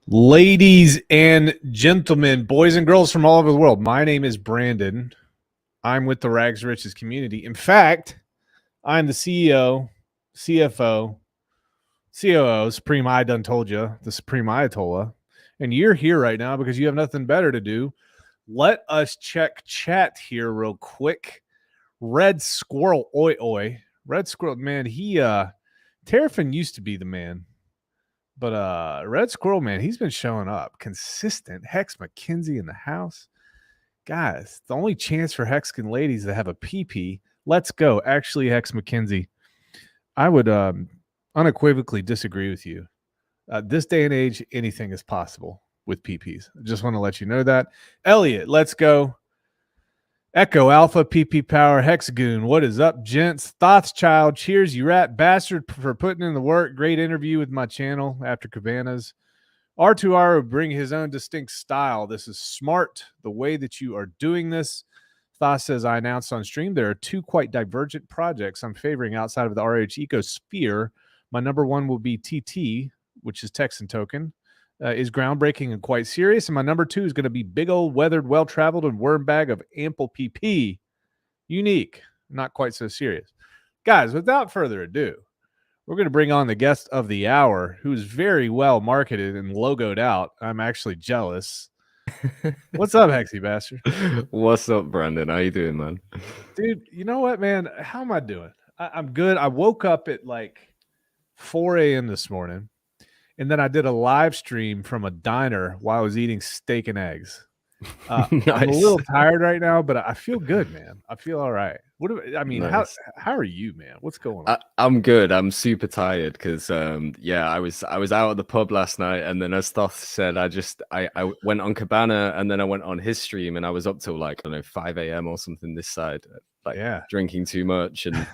Ladies and gentlemen, boys and girls from all over the world, my name is Brandon. I'm with the Rags to Riches community. In fact, I'm the CEO, CFO, COO, Supreme I done told you, the Supreme Ayatollah. And you're here right now because you have nothing better to do. Let us check chat here real quick. Red Squirrel, oi, oi. Red Squirrel, man, Terrafin used to be the man. But Red Squirrel, man, he's been showing up consistent. Hex McKenzie in the house. Guys, the only chance for Hexcan ladies to have a PP. Let's go. Actually, Hex McKenzie, I would unequivocally disagree with you. This day and age, anything is possible with PPs. I just want to let you know that. Elliot, let's go. Echo Alpha, PP Power, Hexagoon. What is up, gents? Thoughts, child. Cheers, you rat bastard, for putting in the work. Great interview with my channel after Cabanas. R2R will bring his own distinct style. This is smart, the way that you are doing this. Thought says, I announced on stream there are two quite divergent projects I'm favoring outside of the RH ecosphere. My number one will be TT, which is Texan Token. Is groundbreaking and quite serious. And my number two is going to be big old weathered, well-traveled, and worm bag of ample PP. Unique, not quite so serious. Guys, without further ado, we're going to bring on the guest of the hour, who's very well marketed and logoed out. I'm actually jealous. What's up, Hexy Bastard? What's up, Brandon? How you doing, man? Dude, you know what, man? How am I doing? I'm good. I woke up at like 4 a.m. this morning. And then I did a live stream from a diner while I was eating steak and eggs. Nice. I'm a little tired right now, but I feel good, man. I feel all right. Nice. How are you, man? What's going on? I'm good. I'm super tired because I was out at the pub last night, and then as Thoth said, I went on Cabana, and then I went on his stream, and I was up till like, I don't know, 5 a.m. or something this side, like drinking too much. And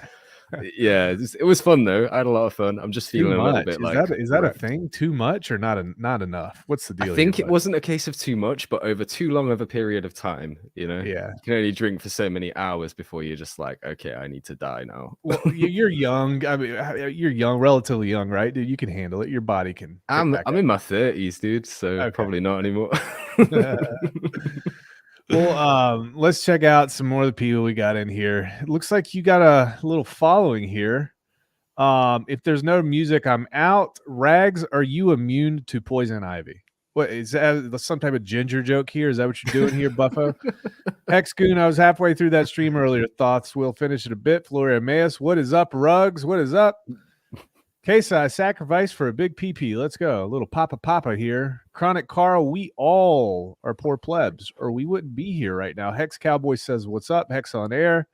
yeah, it was fun though. I had a lot of fun. I'm just feeling a little bit is that a thing? Too much or not enough? What's the deal? I think it wasn't a case of too much, but over too long of a period of time, you can only drink for so many hours before you're just like, okay, I need to die now. Well, you're young. I mean, you're young, relatively young, right, dude? You can handle it. Your body can. I'm in my 30s, dude, so probably not anymore. Well, let's check out some more of the people we got in here. It looks like you got a little following here. If there's no music, I'm out. Rags, are you immune to poison ivy? What is that? Some type of ginger joke here? Is that what you're doing here, Buffo? Hexgoon, I was halfway through that stream earlier. Thoughts? We'll finish it a bit. Floria Emmaus, what is up? Rugs, what is up? Case I sacrifice for a big PP. Let's go. A little Papa here. Chronic Carl, we all are poor plebs, or we wouldn't be here right now. Hex Cowboy says, what's up? Hex on air.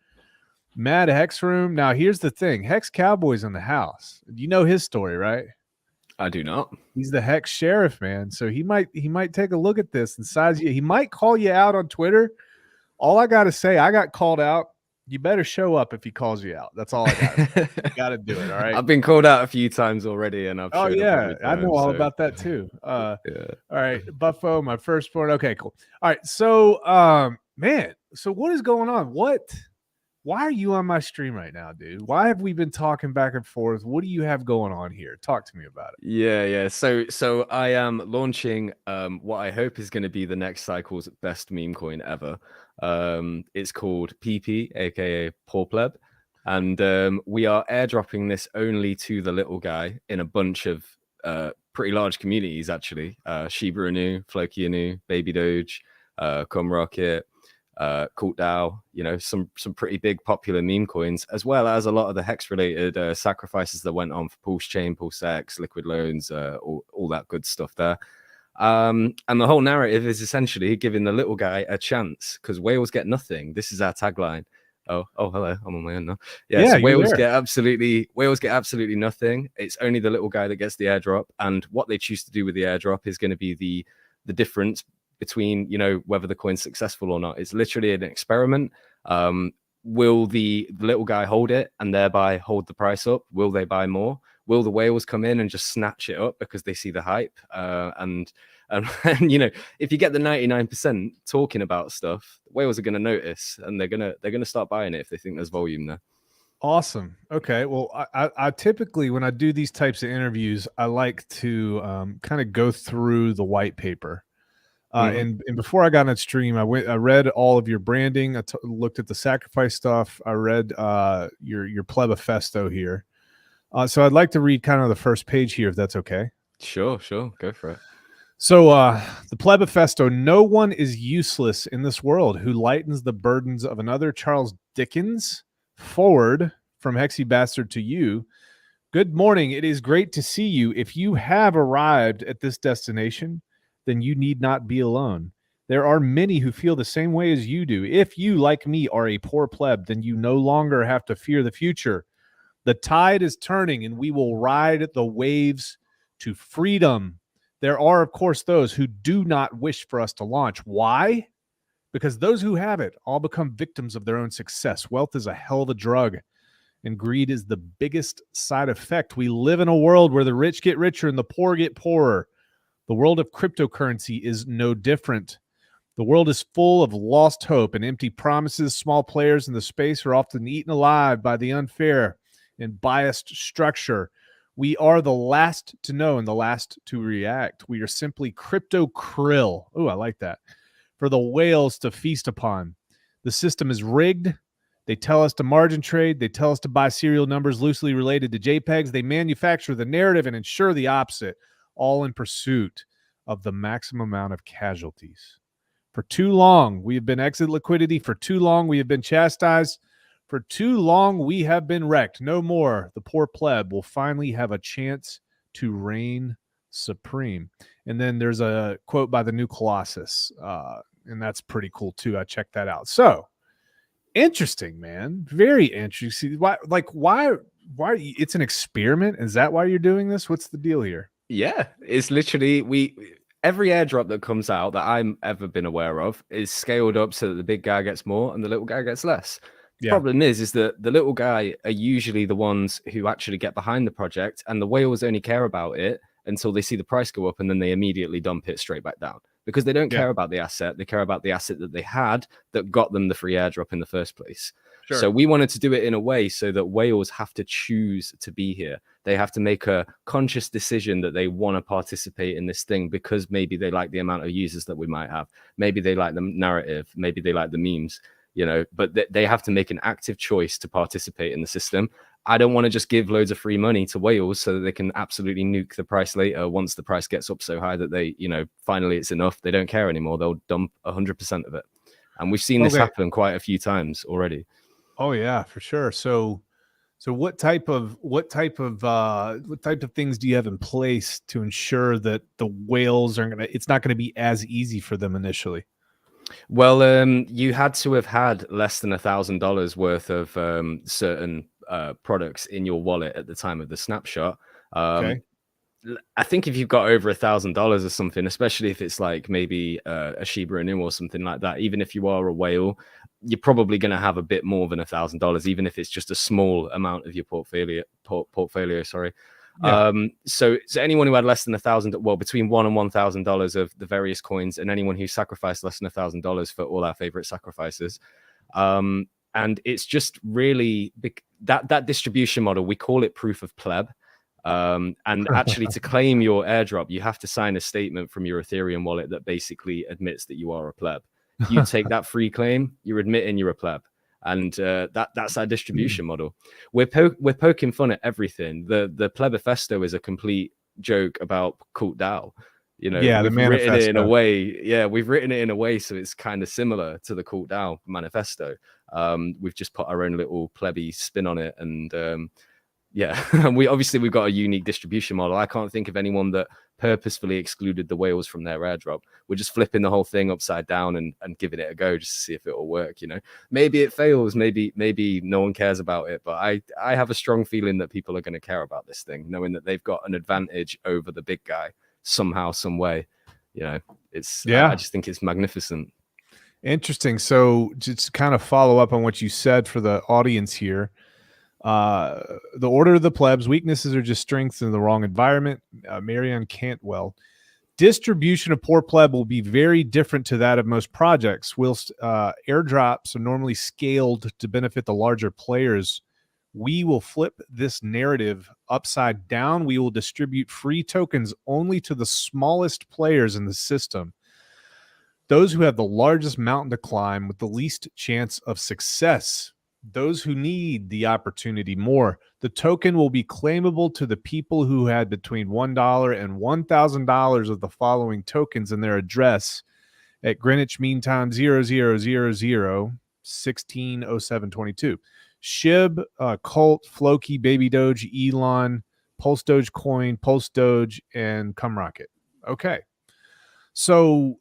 Mad Hex Room. Now, here's the thing. Hex Cowboy's in the house. You know his story, right? I do not. He's the Hex Sheriff, man. So he might take a look at this and size you. He might call you out on Twitter. All I got to say, I got called out. You better show up if he calls you out. That's all I got. You got to do it. All right. I've been called out a few times already, and I've. Oh yeah, I know all about that too. Yeah. All right, Buffo, my firstborn. Okay, cool. All right, so man, so what is going on? Why are you on my stream right now, dude? Why have we been talking back and forth? What do you have going on here? Talk to me about it. Yeah. So I am launching what I hope is going to be the next cycle's best meme coin ever. It's called PP, aka Poor Pleb, and we are airdropping this only to the little guy in a bunch of pretty large communities, actually. Shiba Inu, Floki Inu, Baby Doge, Cum Rocket, Cult DAO, some pretty big popular meme coins, as well as a lot of the hex related sacrifices that went on for Pulse Chain, Pulse X, Liquid Loans, all that good stuff there. And the whole narrative is essentially giving the little guy a chance, because whales get nothing. This is our tagline. Oh, hello, I'm on my own now. So whales get absolutely nothing. It's only the little guy that gets the airdrop, and what they choose to do with the airdrop is going to be the difference between whether the coin's successful or not. It's literally an experiment. Will the little guy hold it and thereby hold the price up? Will they buy more? Will the whales come in and just snatch it up because they see the hype? And if you get the 99% talking about stuff, whales are going to notice, and they're gonna start buying it if they think there's volume there. Awesome. Okay. Well, I typically, when I do these types of interviews, I like to kind of go through the white paper. Mhm. And before I got on stream, I read all of your branding. Looked at the sacrifice stuff. I read your Plebifesto here. So I'd like to read kind of the first page here, if that's okay. Sure, go for it. So the Plebifesto: no one is useless in this world who lightens the burdens of another. Charles Dickens. Forward from Hexy Bastard to you. Good morning. It is great to see you. If you have arrived at this destination, then you need not be alone. There are many who feel the same way as you do. If you, like me, are a poor pleb, then you no longer have to fear the future. The tide is turning, and we will ride the waves to freedom. There are, of course, those who do not wish for us to launch. Why? Because those who have it all become victims of their own success. Wealth is a hell of a drug, and greed is the biggest side effect. We live in a world where the rich get richer and the poor get poorer. The world of cryptocurrency is no different. The world is full of lost hope and empty promises. Small players in the space are often eaten alive by the unfair and biased structure. We are the last to know and the last to react. We are simply crypto krill. Oh, I like that. For the whales to feast upon. The system is rigged. They tell us to margin trade. They tell us to buy serial numbers loosely related to JPEGs. They manufacture the narrative and ensure the opposite, all in pursuit of the maximum amount of casualties. For too long, we have been exit liquidity. For too long, we have been chastised. For too long, we have been wrecked. No more. The poor pleb will finally have a chance to reign supreme. And then there's a quote by the new Colossus, and that's pretty cool too. I checked that out. So interesting, man. Very interesting. Why? It's an experiment. Is that why you're doing this? What's the deal here? Yeah, it's literally every airdrop that comes out that I'm ever been aware of is scaled up so that the big guy gets more and the little guy gets less. The Yeah. problem is that the little guy are usually the ones who actually get behind the project, and the whales only care about it until they see the price go up, and then they immediately dump it straight back down because they don't Yeah. care about the asset. They care about the asset that they had that got them the free airdrop in the first place. Sure. So we wanted to do it in a way so that whales have to choose to be here. They have to make a conscious decision that they want to participate in this thing because maybe they like the amount of users that we might have. Maybe they like the narrative. Maybe they like the memes, but they have to make an active choice to participate in the system. I don't want to just give loads of free money to whales so that they can absolutely nuke the price later once the price gets up so high that they, finally it's enough. They don't care anymore. They'll dump 100% of it. And we've seen this happen quite a few times already. Oh yeah, for sure. So what type of things do you have in place to ensure that the whales it's not gonna be as easy for them initially? Well, you had to have had less than $1,000 worth of certain products in your wallet at the time of the snapshot. Okay. I think if you've got over $1,000 or something, especially if it's like maybe a Shiba Inu or something like that, even if you are a whale, you're probably going to have a bit more than $1,000, even if it's just a small amount of your portfolio. Sorry. Yeah. So anyone who had less than between $1,000 and $1,000 of the various coins, and anyone who sacrificed less than $1,000 for all our favorite sacrifices. And it's just really that distribution model. We call it proof of pleb. And actually, to claim your airdrop, you have to sign a statement from your Ethereum wallet that basically admits that you are a pleb. You take that free claim, you're admitting you're a pleb. And that's our distribution model. We're poking fun at everything. The Plebifesto is a complete joke about Cult DAO. Yeah, we've written it in a manifesto. way. Yeah, we've written it in a way so it's kind of similar to the Cult DAO manifesto. We've just put our own little plebby spin on it, and yeah, and we've got a unique distribution model. I can't think of anyone that purposefully excluded the whales from their airdrop. We're just flipping the whole thing upside down and giving it a go just to see if it will work. Maybe it fails, maybe no one cares about it, but I have a strong feeling that people are going to care about this thing, knowing that they've got an advantage over the big guy somehow, some way. I just think it's magnificent. Interesting. So just to kind of follow up on what you said for the audience here, the order of the plebs: weaknesses are just strengths in the wrong environment. Marianne Cantwell. Distribution of poor pleb will be very different to that of most projects. Whilst airdrops are normally scaled to benefit the larger players, We will flip this narrative upside down. We will distribute free tokens only to the smallest players in the system, those who have the largest mountain to climb with the least chance of success, those who need the opportunity more. The token will be claimable to the people who had between $1 and $1,000 of the following tokens in their address at Greenwich Mean Time 0000 160722. Shib, Colt, Floki, Baby Doge, Elon, Pulse Doge Coin, Pulse Doge, and Cum Rocket. Okay. So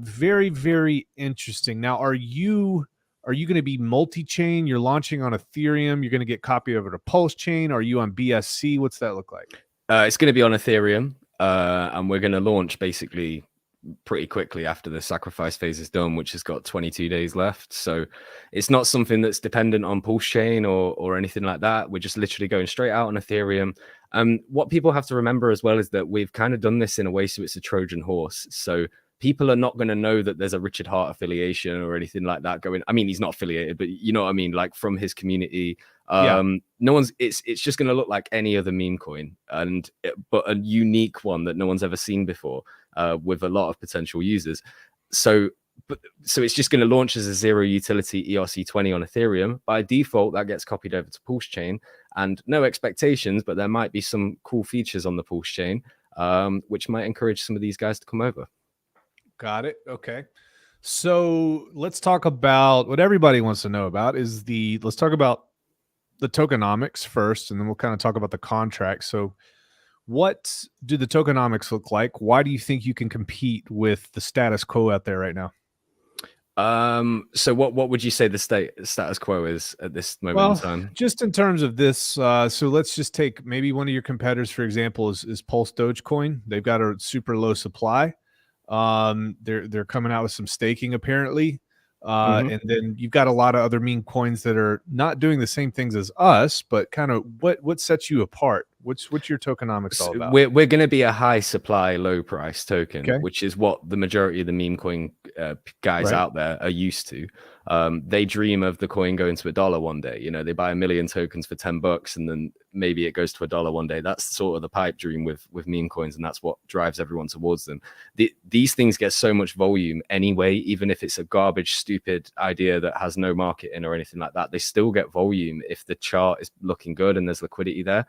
very, very interesting. Now, are you going to be multi-chain? You're launching on Ethereum. You're going to get copy over to Pulse Chain. Are you on BSC? What's that look like? It's going to be on Ethereum, and we're going to launch basically pretty quickly after the sacrifice phase is done, which has got 22 days left. So it's not something that's dependent on Pulse Chain or anything like that. We're just literally going straight out on Ethereum. What people have to remember as well is that we've kind of done this in a way so it's a Trojan horse. So people are not going to know that there's a Richard Hart affiliation or anything like that going. I mean, he's not affiliated, but you know what I mean? Like from his community, no one's, it's just going to look like any other meme coin, but a unique one that no one's ever seen before, with a lot of potential users. So it's just going to launch as a zero utility ERC20 on Ethereum. By default, that gets copied over to Pulse Chain, and no expectations, but there might be some cool features on the Pulse Chain, which might encourage some of these guys to come over. Got it. Okay. So let's talk about what everybody wants to know about let's talk about the tokenomics first, and then we'll kind of talk about the contract. So what do the tokenomics look like? Why do you think you can compete with the status quo out there right now? So what would you say the status quo is at this moment in time? Just in terms of this, so let's just take maybe one of your competitors, for example, is Pulse Dogecoin. They've got a super low supply. They're coming out with some staking apparently. And then you've got a lot of other meme coins that are not doing the same things as us, but kind of what sets you apart? What's your tokenomics all about? We're going to be a high supply, low price token, which is what the majority of the meme coin guys out there are used to. They dream of the coin going to $1 one day. You know, they buy 1 million tokens for $10, and then maybe it goes to $1 one day. That's sort of the pipe dream with meme coins, and that's what drives everyone towards them. These things get so much volume anyway, even if it's a garbage, stupid idea that has no market in or anything like that. They still get volume if the chart is looking good and there's liquidity there.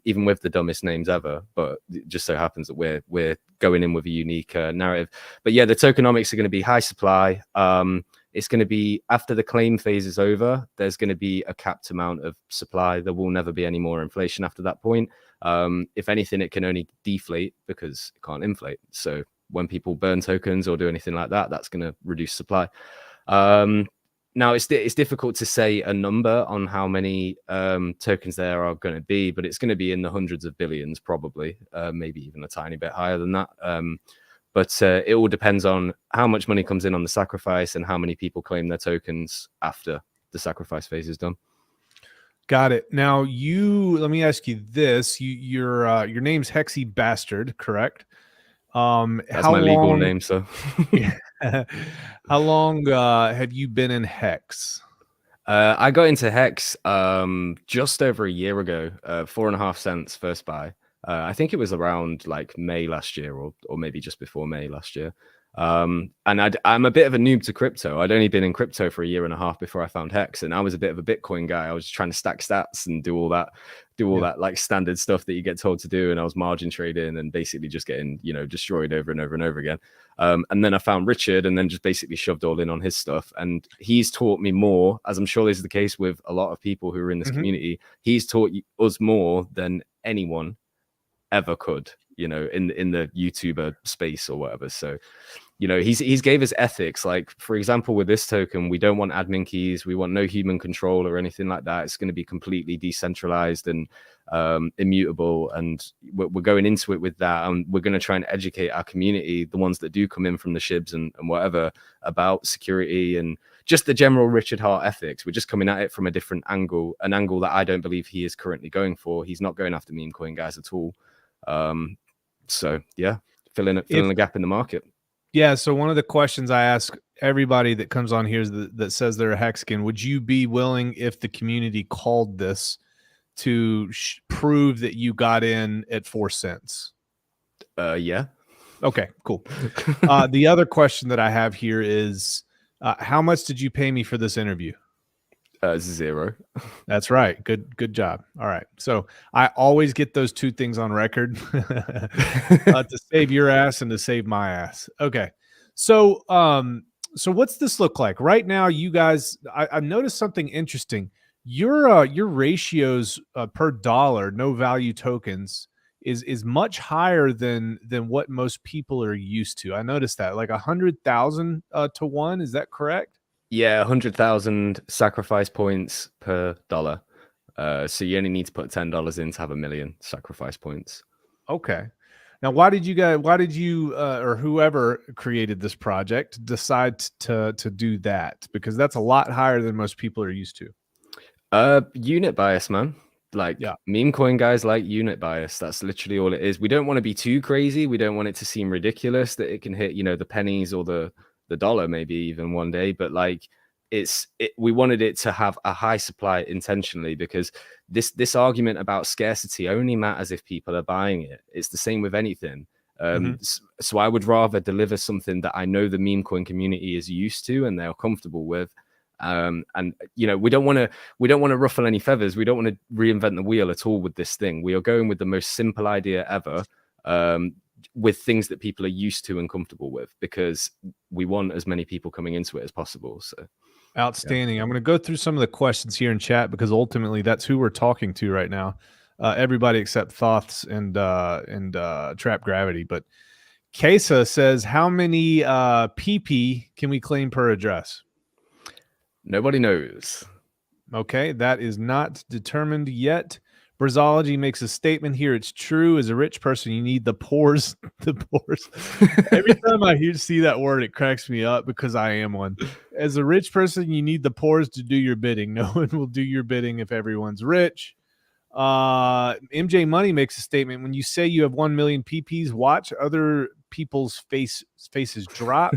Even with the dumbest names ever, but it just so happens that we're going in with a unique narrative. But yeah, the tokenomics are going to be high supply. It's going to be after the claim phase is over, there's going to be a capped amount of supply. There will never be any more inflation after that point. If anything, it can only deflate because it can't inflate. So when people burn tokens or do anything like that, that's going to reduce supply. Now, it's difficult to say a number on how many tokens there are going to be, but it's going to be in the hundreds of billions, probably, maybe even a tiny bit higher than that. But it all depends on how much money comes in on the sacrifice and how many people claim their tokens after the sacrifice phase is done. Got it. Now, let me ask you this: your name's Hexy Bastard, correct? That's my legal name, so. How long have you been in Hex? I got into Hex just over a year ago, 4.5 cents first buy. I think it was around like May last year, or maybe just before May last year. And I'm a bit of a noob to crypto. I'd only been in crypto for 1.5 years before I found Hex, and I was a bit of a Bitcoin guy. I was trying to stack stats and do all that like standard stuff that you get told to do. And I was margin trading and basically just getting, destroyed over and over and over again. And then I found Richard, and then just basically shoved all in on his stuff. And he's taught me more, as I'm sure this is the case with a lot of people who are in this community. He's taught us more than anyone ever could, in the YouTuber space or whatever. So, he's gave us ethics. Like, for example, with this token, we don't want admin keys. We want no human control or anything like that. It's going to be completely decentralized and immutable. And we're going into it with that. And we're going to try and educate our community, the ones that do come in from the shibs and whatever, about security and just the general Richard Hart ethics. We're just coming at it from a different angle, an angle that I don't believe he is currently going for. He's not going after meme coin guys at all. So yeah, filling a gap in the market. Yeah. So one of the questions I ask everybody that comes on here that says they're a Hexagon, would you be willing, if the community called this, to prove that you got in at 4 cents? Yeah. Okay, cool. The other question that I have here is, how much did you pay me for this interview? 0. That's right. Good job. All right. So I always get those two things on record to save your ass and to save my ass. Okay. So so what's this look like right now? You guys, I've noticed something interesting. Your ratios per dollar, no value tokens, is much higher than what most people are used to. I noticed that, like 100,000 to 1. Is that correct? Yeah, 100,000 sacrifice points per dollar. So you only need to put $10 in to have 1,000,000 sacrifice points. Okay. Now, why did you or whoever created this project decide to do that? Because that's a lot higher than most people are used to. Unit bias, man. Like, Yeah. meme coin guys like unit bias. That's literally all it is. We don't want to be too crazy. We don't want it to seem ridiculous that it can hit, the pennies or the dollar maybe even one day. But like, we wanted it to have a high supply intentionally, because this argument about scarcity only matters if people are buying it. It's the same with anything. So I would rather deliver something that I know the meme coin community is used to and they're comfortable with. And we don't want to ruffle any feathers. We don't want to reinvent the wheel at all with this thing. We are going with the most simple idea ever, with things that people are used to and comfortable with, because we want as many people coming into it as possible. So Outstanding. Yeah. I'm going to go through some of the questions here in chat, because ultimately that's who we're talking to right now. Everybody except Thoths and Trap Gravity. But Kesa says, how many PP can we claim per address? Nobody knows. Okay, that is not determined yet. Brazology makes a statement here. It's true. As a rich person, you need the pores. The pores. Every time I see that word, it cracks me up, because I am one. As a rich person, you need the pores to do your bidding. No one will do your bidding if everyone's rich. MJ Money makes a statement. When you say you have 1 million PPs, watch other people's faces drop.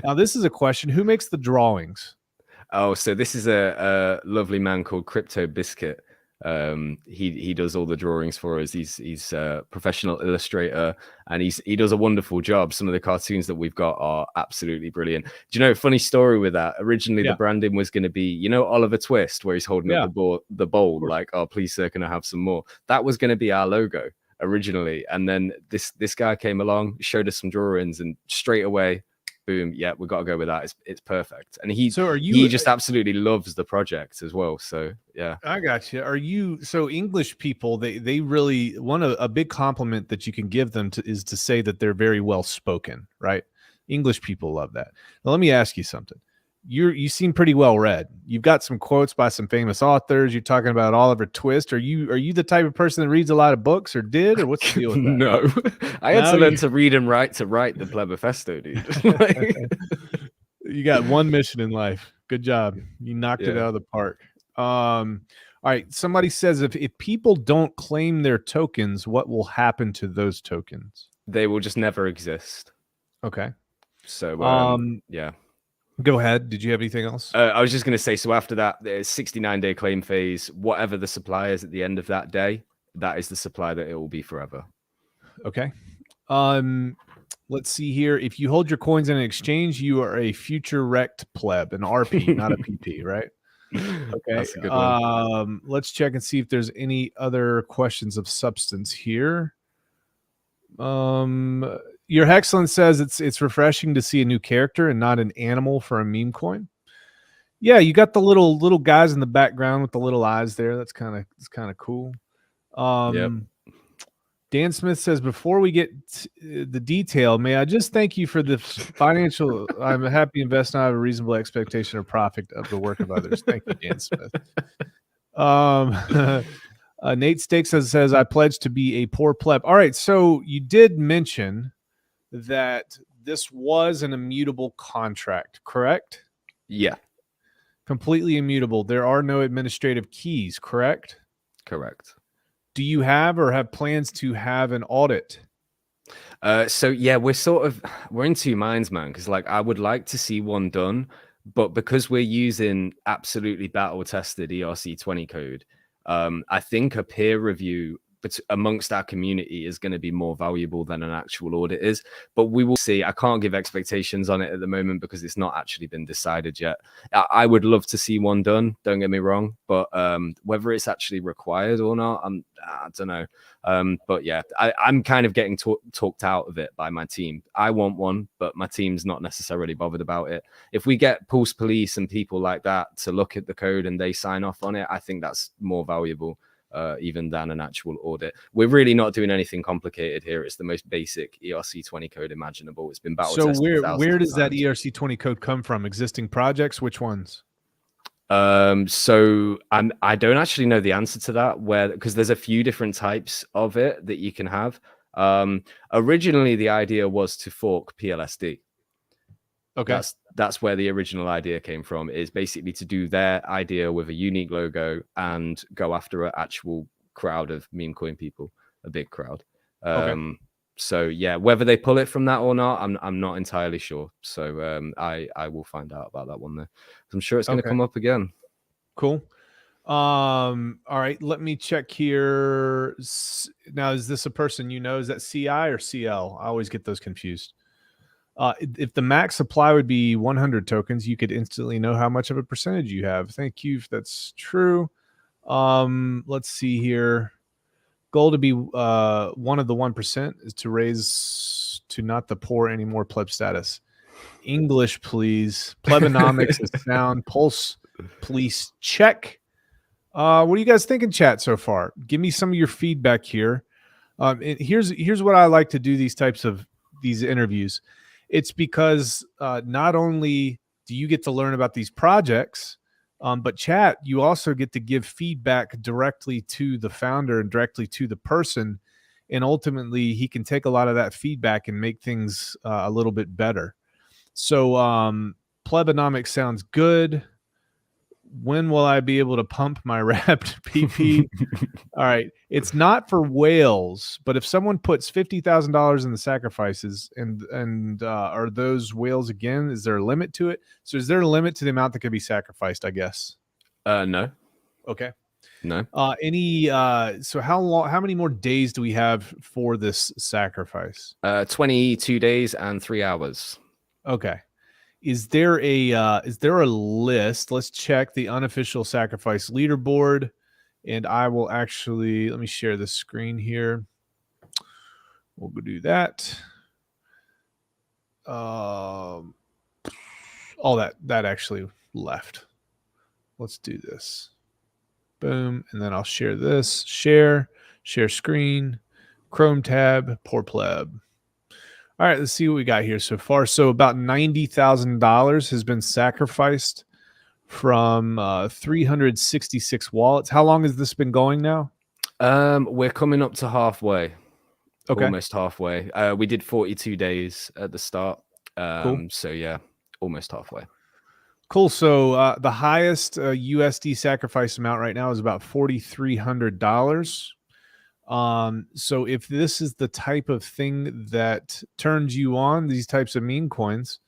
Now, this is a question. Who makes the drawings? Oh, so this is a lovely man called Crypto Biscuit. He does all the drawings for us. He's a professional illustrator, and he does a wonderful job. Some of the cartoons that we've got are absolutely brilliant. Do you know, funny story with that? Originally, the branding was going to be, Oliver Twist, where he's holding up the bowl, like, oh, please, sir, can I have some more? That was going to be our logo originally. And then this guy came along, showed us some drawings, and straight away, boom, yeah, we got to go with that. It's perfect. And he just absolutely loves the project as well. So yeah, I got you. So English people, they really a big compliment that you can give them is to say that they're very well spoken, right? English people love that. Now, let me ask you something. You seem pretty well read. You've got some quotes by some famous authors. You're talking about Oliver Twist. Are you the type of person that reads a lot of books, or what's the deal with that? No, I had to learn to read and write to write the Plebifesto, dude. You got one mission in life. Good job. You knocked it out of the park. All right. Somebody says, if people don't claim their tokens, what will happen to those tokens? They will just never exist. Okay. So yeah. Go ahead. Did you have anything else? I was just going to say, so after that, there's 69-day claim phase. Whatever the supply is at the end of that day, that is the supply that it will be forever. Okay. Let's see here. If you hold your coins in an exchange, you are a future wrecked pleb, an RP, not a PP, right? Okay. That's a good one. Let's check and see if there's any other questions of substance here. Your Hexland says it's refreshing to see a new character and not an animal for a meme coin. Yeah, you got the little guys in the background with the little eyes there. That's kind of cool. Yep. Dan Smith says, before we get the detail, may I just thank you for the financial. I'm a happy investor. I have a reasonable expectation of profit of the work of others. Thank you, Dan Smith. Nate Stakes says, I pledge to be a poor pleb. All right, so you did mention that this was an immutable contract, correct? Yeah. Completely immutable. There are no administrative keys, correct? Correct. Do you have or have plans to have an audit? So yeah, we're in two minds, man. Because like I would like to see one done, but because we're using absolutely battle tested ERC20 code, I think a peer review amongst our community is going to be more valuable than an actual audit is. But we will see. I can't give expectations on it at the moment because it's not actually been decided yet. I would love to see one done. Don't get me wrong, but whether it's actually required or not, I don't know. But yeah, I'm kind of getting talked out of it by my team. I want one, but my team's not necessarily bothered about it. If we get Pulse Police and people like that to look at the code and they sign off on it, I think that's more valuable even than an actual audit. We're really not doing anything complicated here. It's the most basic ERC20 code imaginable. It's been battle tested. So where does that ERC20 code come from? Existing projects? Which ones? So I don't actually know the answer to that, because there's a few different types of it that you can have. Originally the idea was to fork PLSD. Okay. That's where the original idea came from, is basically to do their idea with a unique logo and go after an actual crowd of meme coin people, a big crowd. Okay. So yeah, whether they pull it from that or not, I'm not entirely sure. So I will find out about that one there. I'm sure it's going to come up again. Cool. All right, let me check here. Now, is this a person you know? Is that CI or CL? I always get those confused. If the max supply would be 100 tokens, you could instantly know how much of a percentage you have. Thank you if that's true. Let's see here. Goal to be one of the 1% is to raise to not the poor anymore pleb status. English, please. Plebonomics is sound. Pulse Police check. What are you guys thinking, chat, so far? Give me some of your feedback here. Here's what I like to do these interviews. It's because not only do you get to learn about these projects, but chat, you also get to give feedback directly to the founder and directly to the person. And ultimately, he can take a lot of that feedback and make things a little bit better. So Plebonomics sounds good. When will I be able to pump my wrapped PP? All right. It's not for whales, but if someone puts $50,000 in the sacrifices and are those whales again, is there a limit to it? So is there a limit to the amount that can be sacrificed, I guess? No. Okay. No. So how many more days do we have for this sacrifice? 22 days and 3 hours. Okay. Is there a list? Let's check the unofficial sacrifice leaderboard, and I will actually, let me share the screen here. We'll go do that. Oh, that actually left. Let's do this. Boom, and then I'll share this. Share screen, Chrome tab, poor pleb. All right, let's see what we got here so far. So about $90,000 has been sacrificed from 366 wallets. How long has this been going now? We're coming up to halfway. Okay. Almost halfway. We did 42 days at the start. Cool. So yeah, almost halfway. Cool. So the highest USD sacrifice amount right now is about $4,300. So if this is the type of thing that turns you on, these types of meme coins,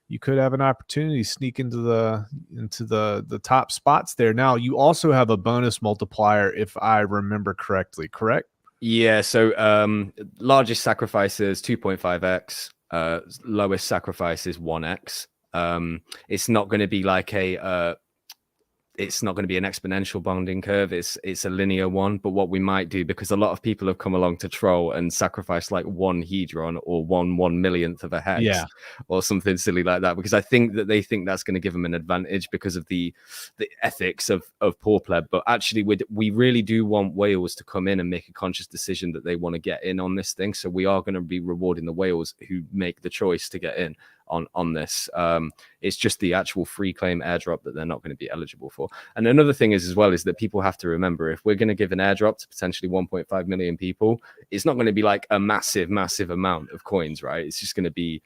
you could have an opportunity to sneak into the top spots there. Now, you also have a bonus multiplier, if I remember correctly, correct? Yeah, so largest sacrifice is 2.5x, lowest sacrifice is 1x. It's not going to be like it's not going to be an exponential bonding curve. It's a linear one. But what we might do, because a lot of people have come along to troll and sacrifice like one hedron or 1/1,000,000th of a hex, or something silly like that, because I think that they think that's going to give them an advantage because of the ethics of poor pleb. But actually, we really do want whales to come in and make a conscious decision that they want to get in on this thing. So we are going to be rewarding the whales who make the choice to get in on this. It's just the actual free claim airdrop that they're not going to be eligible for. And another thing is that people have to remember, if we're going to give an airdrop to potentially 1.5 million people, it's not going to be like a massive amount of coins, right? It's just going to be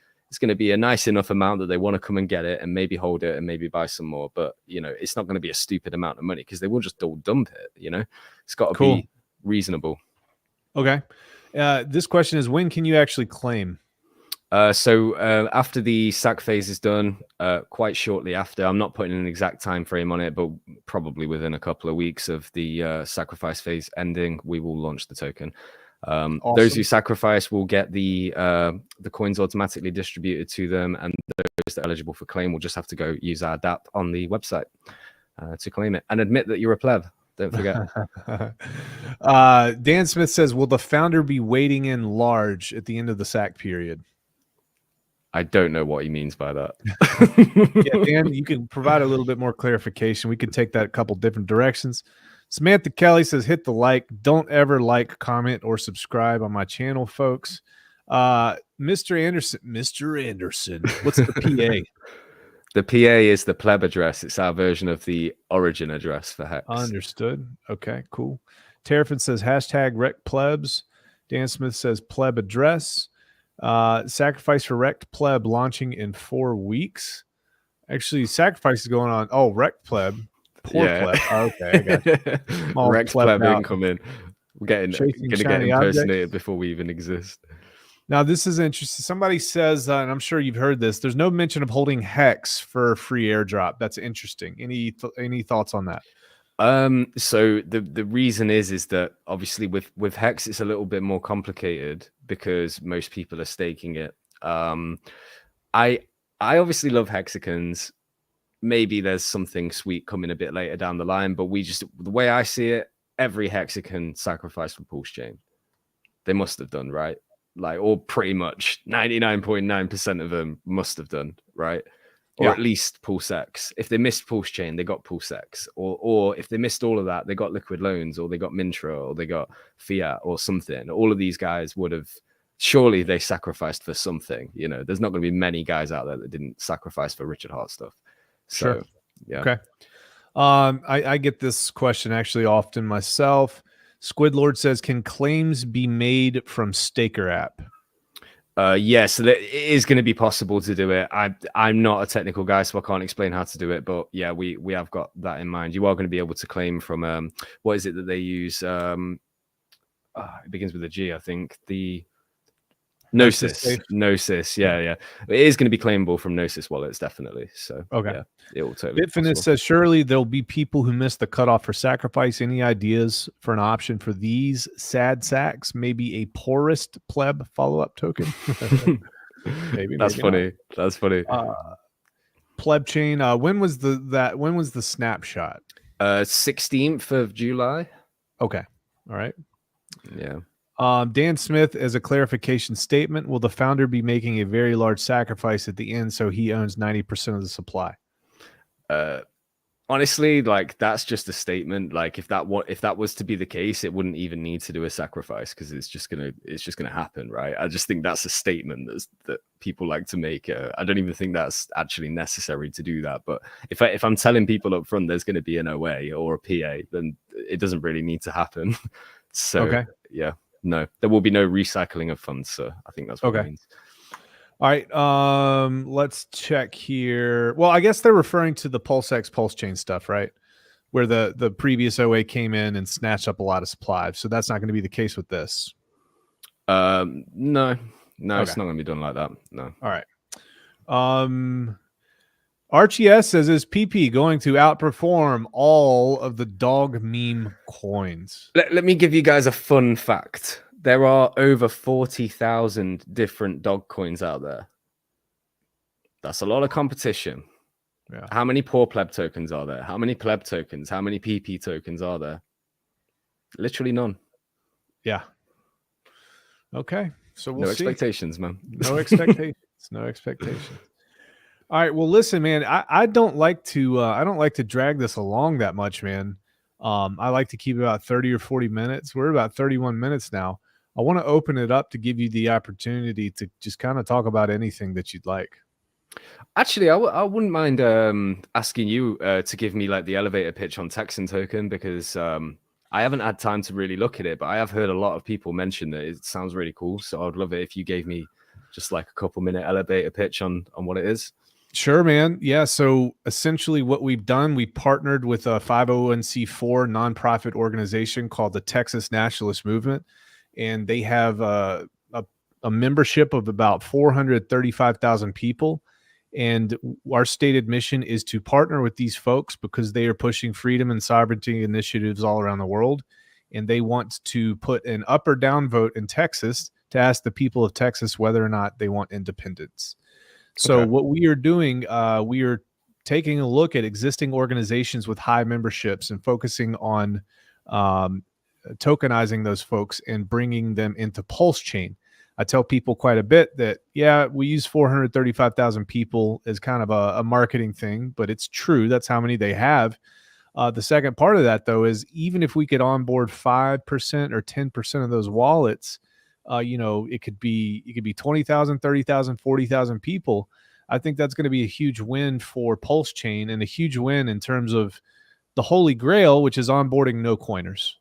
a nice enough amount that they want to come and get it and maybe hold it and maybe buy some more. But it's not going to be a stupid amount of money because they will just all dump it. It's got to be reasonable. Okay. This question is, when can you actually claim? So after the sack phase is done, quite shortly after, I'm not putting an exact time frame on it, but probably within a couple of weeks of the sacrifice phase ending, we will launch the token. Awesome. Those who sacrifice will get the coins automatically distributed to them, and those that are eligible for claim will just have to go use our DApp on the website to claim it and admit that you're a pleb. Don't forget. Dan Smith says, will the founder be waiting in large at the end of the sack period? I don't know what he means by that. Yeah, Dan, you can provide a little bit more clarification. We could take that a couple different directions. Samantha Kelly says, hit the like. Don't ever like, comment, or subscribe on my channel, folks. Mr. Anderson, what's the PA? The PA is the pleb address. It's our version of the origin address for Hex. Understood. Okay, cool. Terrafin says, hashtag rect plebs. Dan Smith says, pleb address. Sacrifice for wrecked pleb launching in 4 weeks. Actually, sacrifice is going on. Oh, wrecked pleb. Poor pleb. Oh, okay, I got you. Wrecked pleb incoming. We're gonna get impersonated before we even exist. Now, this is interesting. Somebody says, and I'm sure you've heard this, there's no mention of holding Hex for a free airdrop. That's interesting. Any thoughts on that? So the reason is that obviously with Hex it's a little bit more complicated because most people are staking it. I obviously love hexagons. Maybe there's something sweet coming a bit later down the line, but the way I see it, every hexagon sacrificed for pulse chain. They must have done, right? Like, or pretty much 99.9% of them must have done, right? Or at least Pulse X. If they missed Pulse Chain, they got Pulse X. Or if they missed all of that, they got Liquid Loans, or they got Mintra, or they got Fiat, or something. All of these guys would have, surely they sacrificed for something. You know, there's not going to be many guys out there that didn't sacrifice for Richard Hart stuff. So, sure. Yeah. Okay. I get this question actually often myself. Squidlord says, can claims be made from Staker app? Yes, so it is going to be possible to do it. I'm not a technical guy, so I can't explain how to do it. But yeah, we have got that in mind. You are going to be able to claim from what is it that they use? It begins with a G, I think. The Gnosis. Yeah. It is going to be claimable from Gnosis wallets, definitely. So okay, yeah, it will totally. Bitfinite says, surely there'll be people who miss the cutoff for sacrifice. Any ideas for an option for these sad sacks? Maybe a poorest pleb follow-up token. maybe that's funny. Not. That's funny. Pleb chain. When was the snapshot? 16th of July. Okay. All right. Yeah. Dan Smith, as a clarification statement, will the founder be making a very large sacrifice at the end so he owns 90% of the supply? Honestly, like, that's just a statement. Like, if that was to be the case, it wouldn't even need to do a sacrifice because it's just gonna happen, right? I just think that's a statement that people like to make. I don't even think that's actually necessary to do that. But if I'm telling people up front there's going to be an OA or a PA, then it doesn't really need to happen. So okay. Yeah. No, there will be no recycling of funds, so I think that's what it means. All right, let's check here. Well, I guess they're referring to the PulseX Pulse Chain stuff, right? Where the previous OA came in and snatched up a lot of supply. So that's not going to be the case with this. No, it's not going to be done like that. No. All right. Archie S says, is PP going to outperform all of the dog meme coins? Let me give you guys a fun fact. There are over 40,000 different dog coins out there. That's a lot of competition. Yeah. How many poor pleb tokens are there? How many pleb tokens? How many PP tokens are there? Literally none. Yeah. Okay. So we'll see. No expectations, man. No expectations. No expectations. All right. Well, listen, man, I don't like to drag this along that much, man. I like to keep about 30 or 40 minutes. We're about 31 minutes now. I want to open it up to give you the opportunity to just kind of talk about anything that you'd like. Actually, I wouldn't mind asking you to give me like the elevator pitch on Texan Token, because I haven't had time to really look at it, but I have heard a lot of people mention that it sounds really cool. So I'd love it if you gave me just like a couple-minute elevator pitch on what it is. Sure, man. Yeah. So essentially what we've done, we partnered with a 501c4 nonprofit organization called the Texas Nationalist Movement. and they have a membership of about 435,000 people. And our stated mission is to partner with these folks because they are pushing freedom and sovereignty initiatives all around the world. And they want to put an up or down vote in Texas to ask the people of Texas whether or not they want independence. So what we are doing, we are taking a look at existing organizations with high memberships and focusing on tokenizing those folks and bringing them into Pulse Chain. I tell people quite a bit that, yeah, we use 435,000 people as kind of a marketing thing, but it's true. That's how many they have. The second part of that, though, is even if we could onboard 5% or 10% of those wallets, it could be 20,000, 30,000, 40,000 people. I think that's going to be a huge win for Pulse Chain and a huge win in terms of the Holy Grail, which is onboarding no coiners.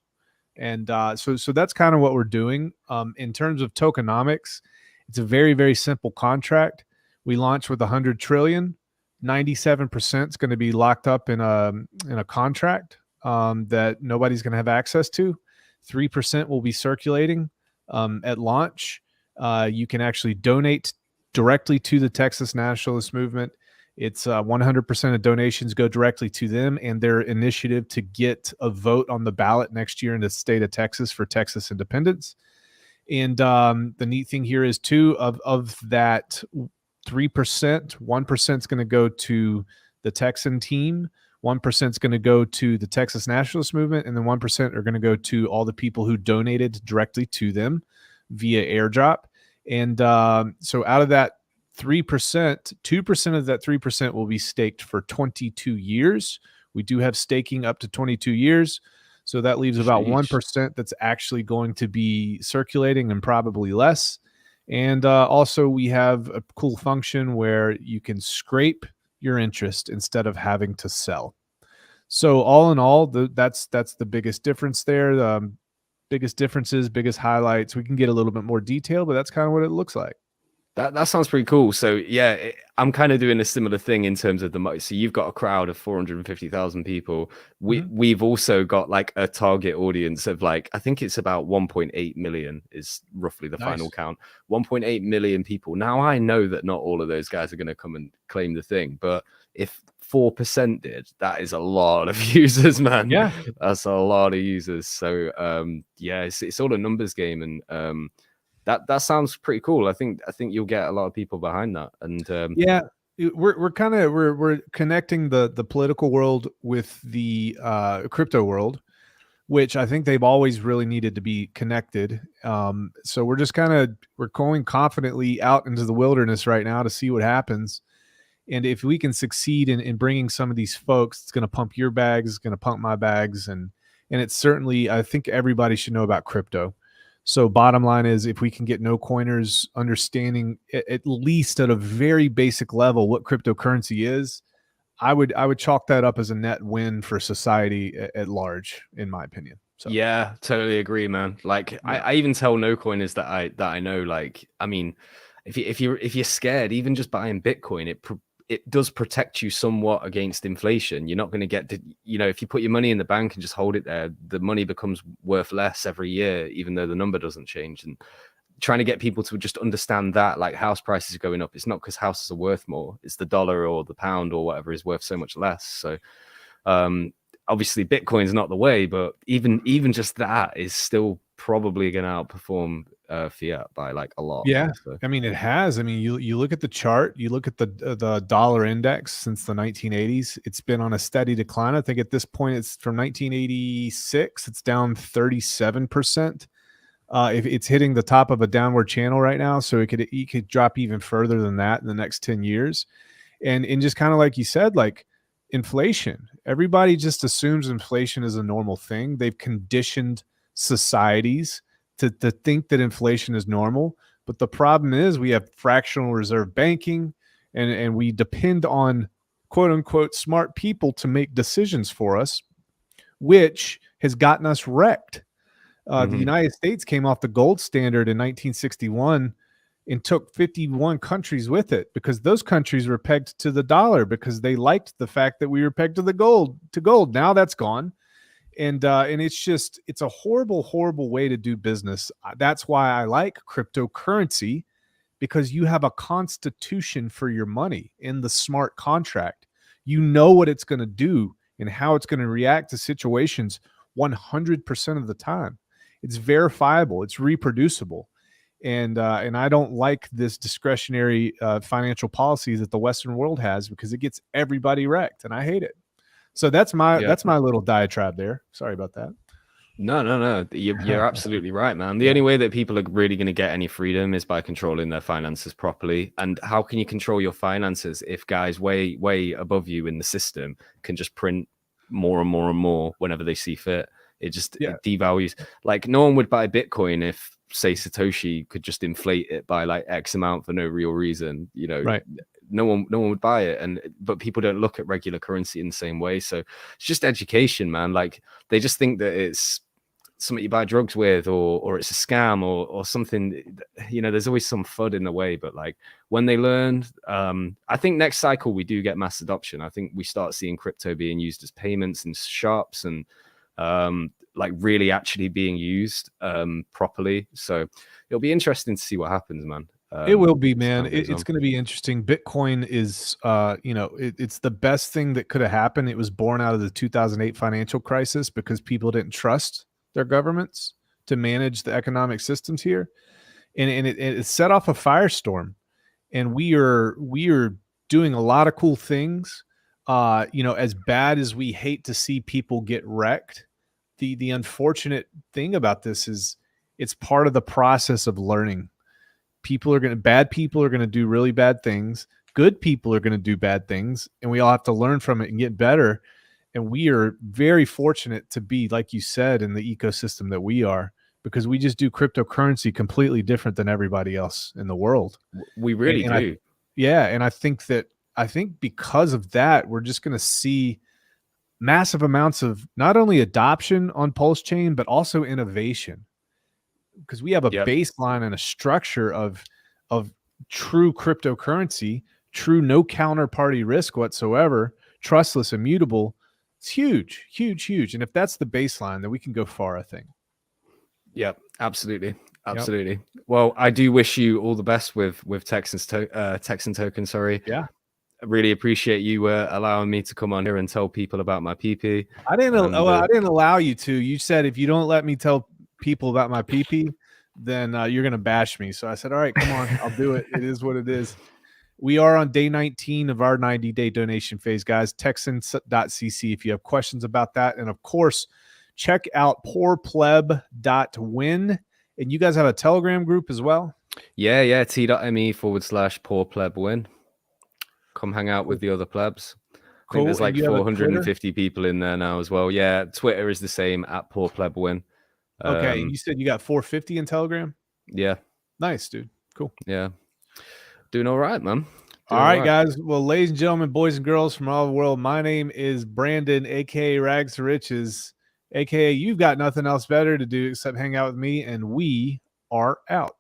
And so that's kind of what we're doing. In terms of tokenomics, it's a very, very simple contract. We launch with 100 trillion. 97% is going to be locked up in a contract that nobody's going to have access to. 3% will be circulating at launch. You can actually donate directly to the Texas Nationalist Movement. It's 100% of donations go directly to them and their initiative to get a vote on the ballot next year in the state of Texas for Texas independence. And the neat thing here is too, of that 3%, 1% is going to go to the Texan team, 1% is going to go to the Texas Nationalist Movement, and then 1% are going to go to all the people who donated directly to them via airdrop. And so out of that 3%, 2% of that 3% will be staked for 22 years. We do have staking up to 22 years. So that leaves about 1% that's actually going to be circulating and probably less. And also we have a cool function where you can scrape your interest instead of having to sell. So all in all, that's the biggest difference there. Biggest differences, biggest highlights. We can get a little bit more detail, but that's kind of what it looks like. That sounds pretty cool. So yeah, I'm kind of doing a similar thing in terms of so you've got a crowd of 450,000 people. We've also got like a target audience of like, I think it's about 1.8 million is roughly the final count. 1.8 million people. Now I know that not all of those guys are going to come and claim the thing, but if 4% did, that is a lot of users, man. Yeah, that's a lot of users. So yeah, it's all a numbers game, and that sounds pretty cool. I think you'll get a lot of people behind that. And yeah, we're connecting the political world with the crypto world, which I think they've always really needed to be connected. So we're going confidently out into the wilderness right now to see what happens. And if we can succeed in bringing some of these folks, it's going to pump your bags, it's going to pump my bags, and it's certainly, I think everybody should know about crypto. So bottom line is, if we can get no coiners understanding at least at a very basic level what cryptocurrency is, I would chalk that up as a net win for society at large, in my opinion. So yeah, totally agree, man. Like I even tell no coiners that I know. Like, I mean, if you're scared, even just buying Bitcoin, it does protect you somewhat against inflation. You're not going to get if you put your money in the bank and just hold it there, the money becomes worth less every year, even though the number doesn't change. And trying to get people to just understand that, like, house prices are going up, it's not because houses are worth more, it's the dollar or the pound or whatever is worth so much less. So obviously Bitcoin's not the way, but even just that is still probably going to outperform fiat by like a lot. yeah, so. I mean, it has. I mean, you look at the chart, you look at the dollar index since the 1980s. It's been on a steady decline. I think at this point, it's from 1986. It's down 37%. If it's hitting the top of a downward channel right now, so it could drop even further than that in the next 10 years. And just kind of like you said, like inflation, everybody just assumes inflation is a normal thing. They've conditioned societies to think that inflation is normal. But the problem is we have fractional reserve banking, and we depend on quote unquote smart people to make decisions for us, which has gotten us wrecked. The United States came off the gold standard in 1961 and took 51 countries with it, because those countries were pegged to the dollar because they liked the fact that we were pegged to gold. Now that's gone. And it's a horrible way to do business. That's why I like cryptocurrency, because you have a constitution for your money in the smart contract. You know what it's going to do and how it's going to react to situations 100% of the time. It's verifiable, it's reproducible. And I don't like this discretionary financial policy that the Western world has, because it gets everybody wrecked, and I hate it. So that's my little diatribe there. Sorry about that. No. You're absolutely right, man. The only way that people are really going to get any freedom is by controlling their finances properly. And how can you control your finances if guys way above you in the system can just print more and more and more whenever they see fit? It devalues. Like, no one would buy Bitcoin if, say, Satoshi could just inflate it by like X amount for no real reason. You know, right? No one would buy it. But people don't look at regular currency in the same way. So it's just education, man. Like, they just think that it's something you buy drugs with, or it's a scam, or something. You know, there's always some FUD in the way. But like, when they learn, I think next cycle we do get mass adoption. I think we start seeing crypto being used as payments in shops, and like really actually being used properly. So it'll be interesting to see what happens, man. It will be, man. It's going to be interesting. Bitcoin is, it's the best thing that could have happened. It was born out of the 2008 financial crisis, because people didn't trust their governments to manage the economic systems here, and it set off a firestorm. And we are doing a lot of cool things. As bad as we hate to see people get wrecked, the unfortunate thing about this is it's part of the process of learning. Bad people are going to do really bad things. Good people are going to do bad things, and we all have to learn from it and get better. And we are very fortunate to be, like you said, in the ecosystem that we are, because we just do cryptocurrency completely different than everybody else in the world. We really do. And I think because of that, we're just going to see massive amounts of not only adoption on Pulse Chain, but also innovation, because we have a baseline and a structure of true cryptocurrency, true no counterparty risk whatsoever, trustless, immutable. It's huge. And if that's the baseline, then we can go far, I think. Yeah, absolutely. Well, I do wish you all the best with Texan Token. Sorry. Yeah. I really appreciate you allowing me to come on here and tell people about my PP. I didn't allow you to. You said, if you don't let me tell people about my PP, then you're going to bash me. So I said, all right, come on, I'll do it. It is what it is. We are on day 19 of our 90-day donation phase, guys. Texan.cc if you have questions about that. And of course, check out poorpleb.win. And you guys have a Telegram group as well? Yeah. t.me/poorplebwin. Come hang out with the other plebs. I think there's like 450 people in there now as well. Yeah, Twitter is the same, @poorplebwin. Okay, you said you got 450 in Telegram? Yeah. Nice, dude. Cool. Yeah. Doing all right, man. All right, guys. Well, ladies and gentlemen, boys and girls from all over the world, my name is Brandon, a.k.a. Rags to Riches, a.k.a. you've got nothing else better to do except hang out with me, and we are out.